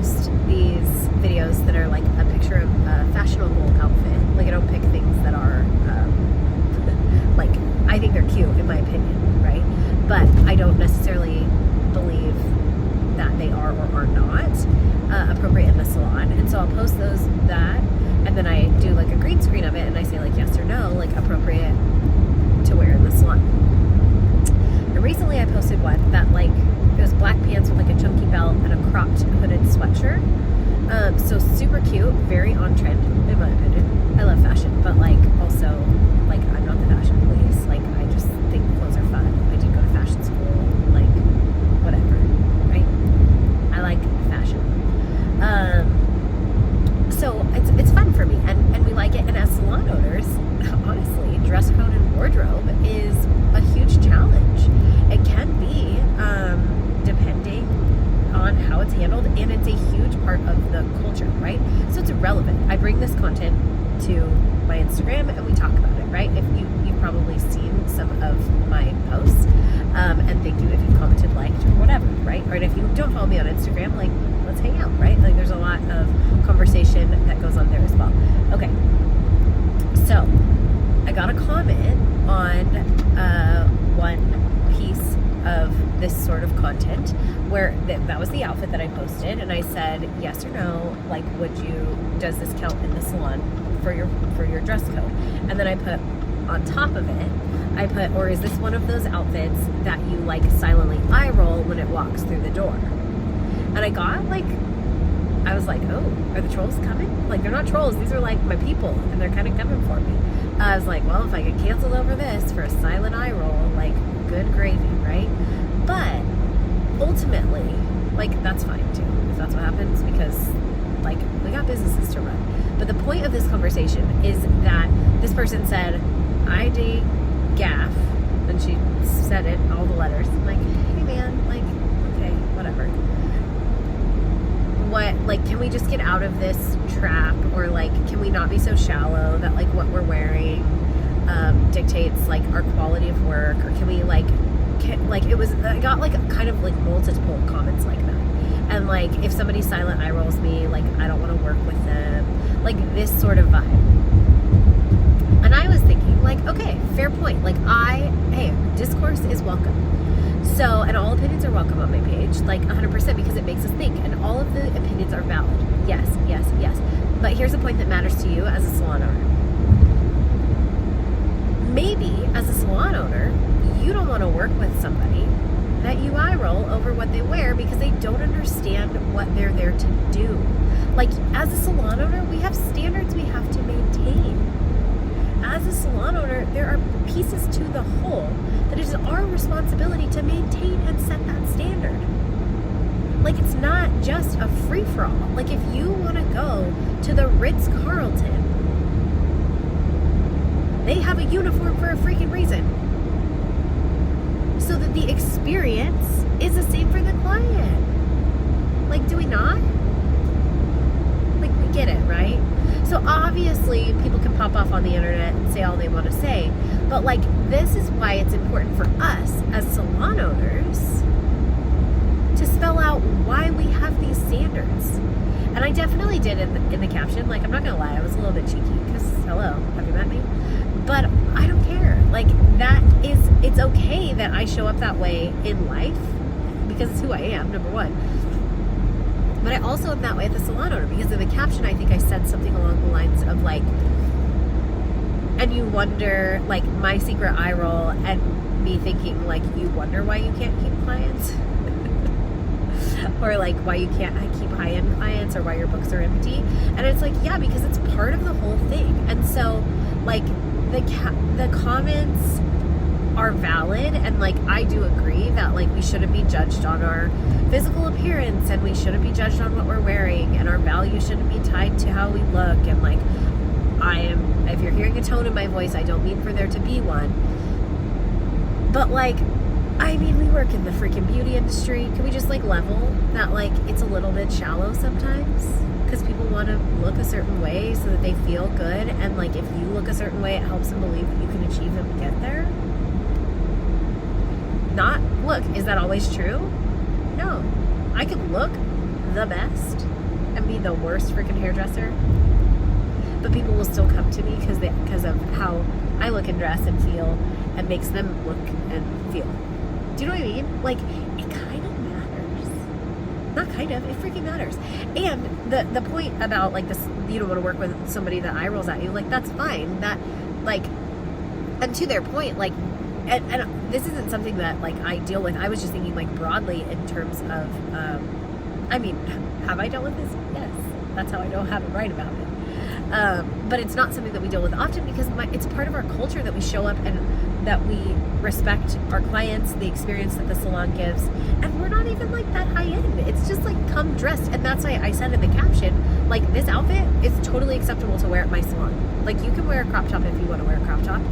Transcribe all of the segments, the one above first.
post these videos that are like a picture of a fashionable outfit. Like I don't pick things that are like, I think they're cute in my opinion, right? But I don't necessarily believe that they are or are not appropriate in the salon. And so I'll post that, and then I do like a green screen of it, and I say like yes or no, like appropriate to wear in the salon. And recently I posted one that like, it was black pants with like a chunky belt and a cropped hooded sweatshirt. So super cute, very on trend in my opinion. I love fashion, but like also like I'm not the fashion police. Like I just think clothes are fun. I did go to fashion school, like whatever, right? I like fashion. So it's fun for me, and we like it. And as salon owners, honestly, dress code and wardrobe is a huge challenge. It can be, depending on how it's handled, and it's a huge part of the culture, right? So it's relevant. I bring this content to my Instagram and we talk about it, right? If you've probably seen some of my posts, and thank you if you've commented, liked, or whatever, right? Or if you don't follow me on Instagram, like, let's hang out, right? Like there's a lot of conversation that goes on there as well. Okay, so I got a comment on one piece of this sort of content where that was the outfit that I posted, and I said yes or no, like does this count in the salon for your dress code? And then I put on top of it, I put, or is this one of those outfits that you like silently eye roll when it walks through the door? And I got like, I was like, oh, are the trolls coming? Like, they're not trolls, these are like my people, and they're kind of coming for me. I was like, well, if I get canceled over this for a silent eye roll, like, good gravy, right? But ultimately, like, that's fine too, if that's what happens, because like, we got businesses to run. But the point of this conversation is that this person said, I date gaff, and she said it, all the letters. I'm like, hey man, like, okay, whatever. What, like, can we just get out of this trap? Or like, can we not be so shallow that like what we're wearing dictates like our quality of work? Or can we like, I got like kind of like multiple comments like that. And like, if somebody silent eye rolls me, like I don't want to work with them, like this sort of vibe. And I was thinking like, okay, fair point. Like hey, discourse is welcome. So, and all opinions are welcome on my page, like 100%, because it makes us think, and all of the opinions are valid. Yes, yes, yes. But here's a point that matters to you as a salon owner. Maybe as a salon owner, you don't want to work with somebody that you eye roll over what they wear because they don't understand what they're there to do. Like, as a salon owner, we have standards we have to maintain. As a salon owner, there are pieces to the whole that it is our responsibility to maintain and set that standard. Like, it's not just a free-for-all. Like, if you want to go to the Ritz-Carlton, they have a uniform for a freaking reason. So that the experience is the same for the client. Like, do we not? Like, we get it, right? So obviously people can pop off on the internet and say all they want to say, but like, this is why it's important for us as salon owners to spell out why we have these standards. And I definitely did in the caption. Like, I'm not gonna lie, I was a little bit cheeky because hello, have you met me? But I don't care. Like, it's okay that I show up that way in life because it's who I am, number one. But I also am that way at the salon owner, because in the caption, I think I said something along the lines of like, and you wonder, like, my secret eye roll, and me thinking like, you wonder why you can't keep clients? Or like, why you can't keep high-end clients, or why your books are empty. And it's like, yeah, because it's part of the whole thing. And so like, the comments are valid, and like, I do agree that like, we shouldn't be judged on our physical appearance, and we shouldn't be judged on what we're wearing, and our value shouldn't be tied to how we look. And like, if you're hearing a tone in my voice, I don't mean for there to be one, but like, I mean, we work in the freaking beauty industry. Can we just like level that? Like, it's a little bit shallow sometimes because people want to look a certain way so that they feel good, and like, if you look a certain way, it helps them believe that you can achieve and get there. Look, is that always true? No. I could look the best and be the worst freaking hairdresser, but people will still come to me because of how I look and dress and feel, and makes them look and feel. Do you know what I mean? Like, it kind of matters. Not kind of, it freaking matters. And the point about, like, this, you don't want to work with somebody that eye rolls at you, like, that's fine. That, like, and to their point, like, and this isn't something that, like, I deal with. I was just thinking, like, broadly in terms of, I mean, have I dealt with this? Yes. That's how I know how to write about it. But it's not something that we deal with often because it's part of our culture that we show up and that we respect our clients, the experience that the salon gives, and we're not even like that high end. It's just like, come dressed. And that's why I said in the caption, like, this outfit is totally acceptable to wear at my salon. Like, you can wear a crop top if you want to wear a crop top,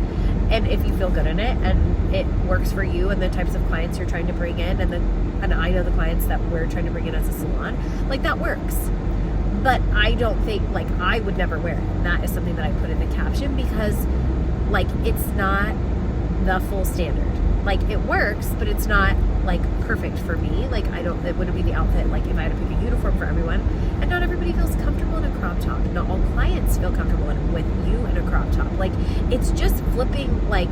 and if you feel good in it and it works for you and the types of clients you're trying to bring in, and I know the clients that we're trying to bring in as a salon, like, that works. But I don't think, like, I would never wear it. And that is something that I put in the caption because, like, it's not the full standard. Like, it works, but it's not, like, perfect for me. Like, it wouldn't be the outfit, like, if I had to pick a uniform for everyone. And not everybody feels comfortable in a crop top. Not all clients feel comfortable with you in a crop top. Like, it's just flipping, like,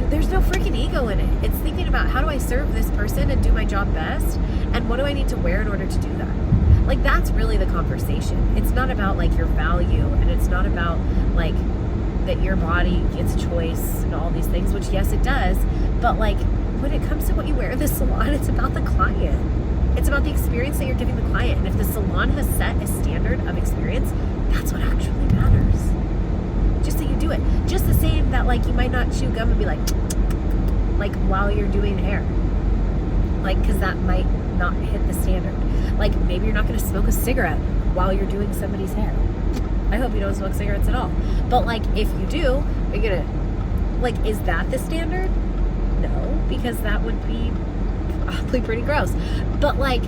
there's no freaking ego in it. It's thinking about, how do I serve this person and do my job best? And what do I need to wear in order to do that? Like, that's really the conversation. It's not about, like, your value, and it's not about, like, that your body gets choice and all these things, which, yes, it does. But, like, when it comes to what you wear in the salon, it's about the client. It's about the experience that you're giving the client. And if the salon has set a standard of experience, that's what actually matters. Just that you do it. Just the same that, like, you might not chew gum and be like while you're doing hair. Like, because that might not hit the standard. Like, maybe you're not going to smoke a cigarette while you're doing somebody's hair. I hope you don't smoke cigarettes at all. But, like, if you do, you're going to, like, is that the standard? No, because that would be probably pretty gross. But, like,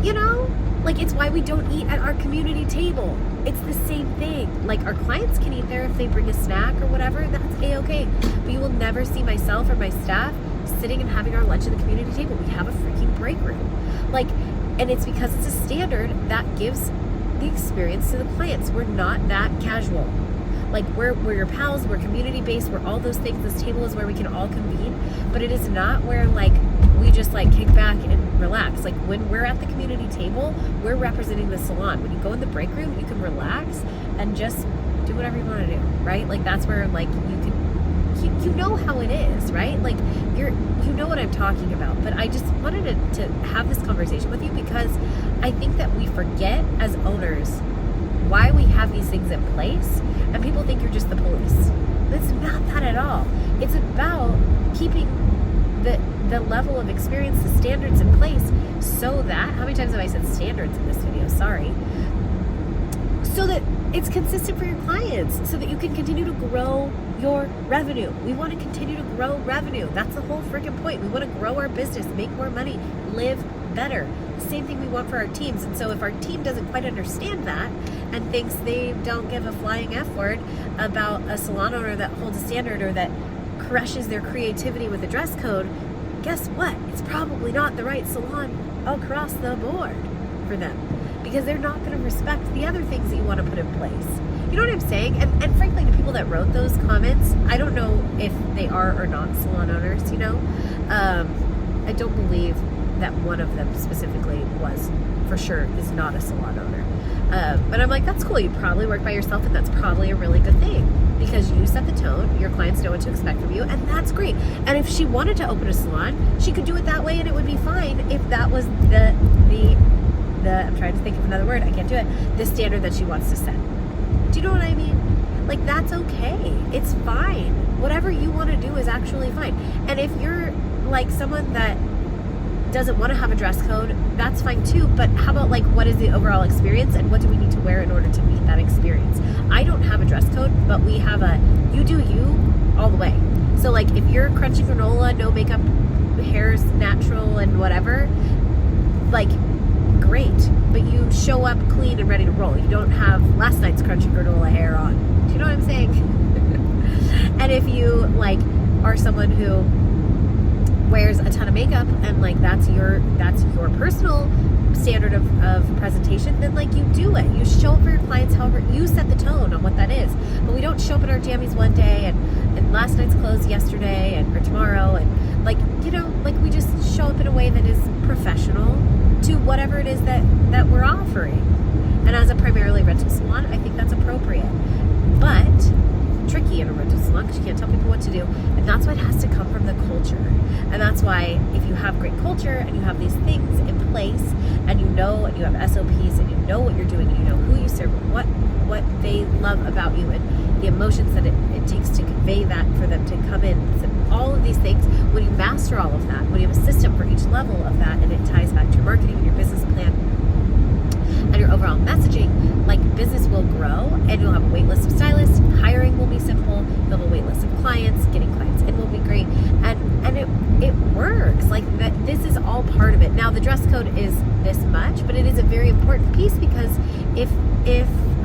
you know, like, it's why we don't eat at our community table. It's the same thing. Like, our clients can eat there if they bring a snack or whatever. That's A-okay. But you will never see myself or my staff sitting and having our lunch at the community table. We have a freaking break room. Like, and it's because it's a standard that gives the experience to the clients. We're not that casual. Like, we're your pals, we're community-based, we're all those things. This table is where we can all convene, but it is not where, like, we just, like, kick back and relax. Like, when we're at the community table, we're representing the salon. When you go in the break room, you can relax and just do whatever you want to do, right? Like, that's where, like, you know how it is, right? Like, you know what I'm talking about. But I just wanted to have this conversation with you because I think that we forget as owners why we have these things in place, and people think you're just the police. It's not that at all. It's about keeping the level of experience, the standards in place, so that, how many times have I said standards in this video? Sorry. So that it's consistent for your clients, so that you can continue to grow your revenue. We want to continue to grow revenue. That's the whole freaking point. We want to grow our business, make more money, live better. Same thing we want for our teams. And so if our team doesn't quite understand that and thinks they don't give a flying F word about a salon owner that holds a standard or that crushes their creativity with a dress code, guess what? It's probably not the right salon across the board for them, because they're not going to respect the other things that you want to put in place. You know what I'm saying? And frankly, the people that wrote those comments, I don't know if they are or not salon owners, you know? I don't believe that one of them specifically was, for sure, is not a salon owner. But I'm like, that's cool. You probably work by yourself, and that's probably a really good thing, because you set the tone, your clients know what to expect from you, and that's great. And if she wanted to open a salon, she could do it that way, and it would be fine if that was the I'm trying to think of another word, I can't do it, the standard that she wants to set. Do you know what I mean? Like, that's okay. It's fine. Whatever you want to do is actually fine. And if you're like someone that doesn't want to have a dress code, that's fine too. But how about, like, what is the overall experience and what do we need to wear in order to meet that experience? I don't have a dress code, but we have a you do you all the way. So, like, if you're crunching granola, no makeup, hair's natural and whatever, like, great, but you show up clean and ready to roll. You don't have last night's crunchy granola hair on. Do you know what I'm saying? And if you, like, are someone who wears a ton of makeup and like that's your personal standard of presentation, then like you do it. You show up for your clients however you set the tone on what that is. But we don't show up in our jammies one day and last night's clothes yesterday or tomorrow, and like, you know, like we just show up in a way that is professional to whatever it is that we're offering. And as a primarily rental salon, I think that's appropriate. But tricky in a rental salon because you can't tell people what to do, and that's why it has to come from the culture. And that's why if you have great culture and you have these things in place and you know, and you have SOPs and you know what you're doing and you know who you serve, what they love about you and the emotions that it takes to convey that for them to come in, so all of these things, when you master all of that, when you have a system for each level of that, and it ties back to your marketing and your business plan and your overall messaging, like business will grow and you'll have a wait list of stylists, hiring will be simple, you'll have a wait list of clients, getting clients in will be great, and it works. Like that, this is all part of it. Now the dress code is this much, but it is a very important piece because if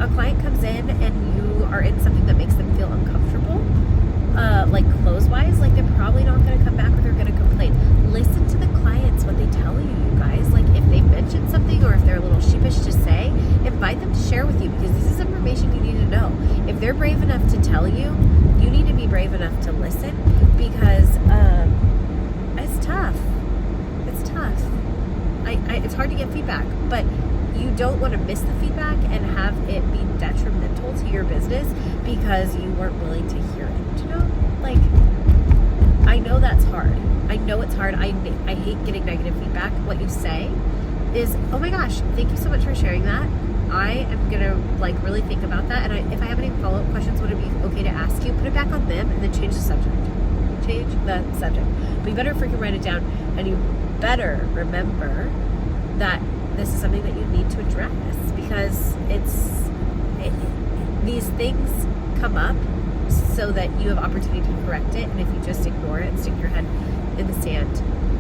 a client comes in and you are in something that makes them feel uncomfortable, like clothes wise, like they're probably not going to come back or they're going to complain. Listen to the clients, what they tell you, you guys. Like if they mention something or if they're a little sheepish to say, invite them to share with you because this is information you need to know. If they're brave enough to tell you, you need to be brave enough to listen because it's tough. It's tough. It's hard to get feedback, but you don't want to miss the feedback and have it be detrimental to your business because you weren't willing to hear it. You know, like I know that's hard. I know it's hard. I hate getting negative feedback. What you say is, oh my gosh, thank you so much for sharing that. I am gonna like really think about that, and if I have any follow-up questions, would it be okay to ask you? Put it back on them and then change the subject. Change the subject. But you better freaking write it down, and you better remember that this is something that you need to address because these things come up so that you have opportunity to correct it, and if you just ignore it and stick your head in the sand,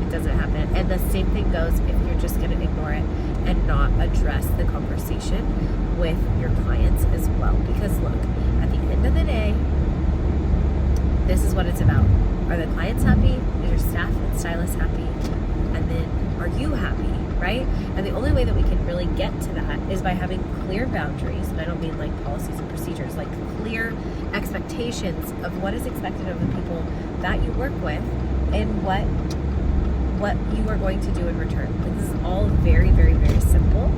it doesn't happen. And the same thing goes if you're just going to ignore it and not address the conversation with your clients as well. Because look, at the end of the day, this is what it's about. Are the clients happy? Is your staff and stylists happy? And then are you happy, right? And the only way that we can really get to that is by having clear boundaries. And I don't mean like policies and procedures, like clear expectations of what is expected of the people that you work with and what you are going to do in return. Like, this is all very, very, very simple,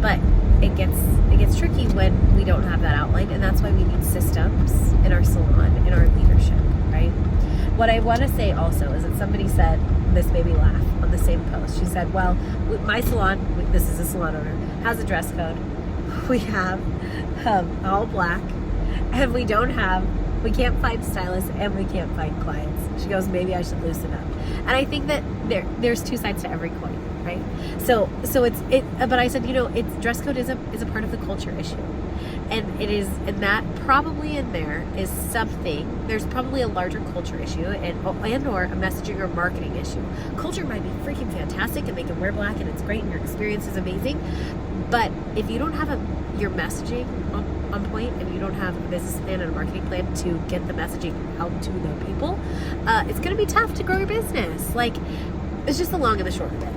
but it gets tricky when we don't have that outlined, and that's why we need systems in our salon, in our leadership, right? What I want to say also is that somebody said, this made me laugh on the same post. She said, well, my salon, this is a salon owner, has a dress code. We have all black, and we can't find stylists and we can't find clients. She goes, maybe I should loosen up. And I think that there's two sides to every coin, right? So but I said, you know, dress code is a part of the culture issue. And it is, and that probably in there is something, there's probably a larger culture issue and or a messaging or marketing issue. Culture might be freaking fantastic and they can wear black and it's great and your experience is amazing. But if you don't have your messaging on point and you don't have a business plan and a marketing plan to get the messaging out to the people, it's going to be tough to grow your business. Like, it's just the long and the short of it.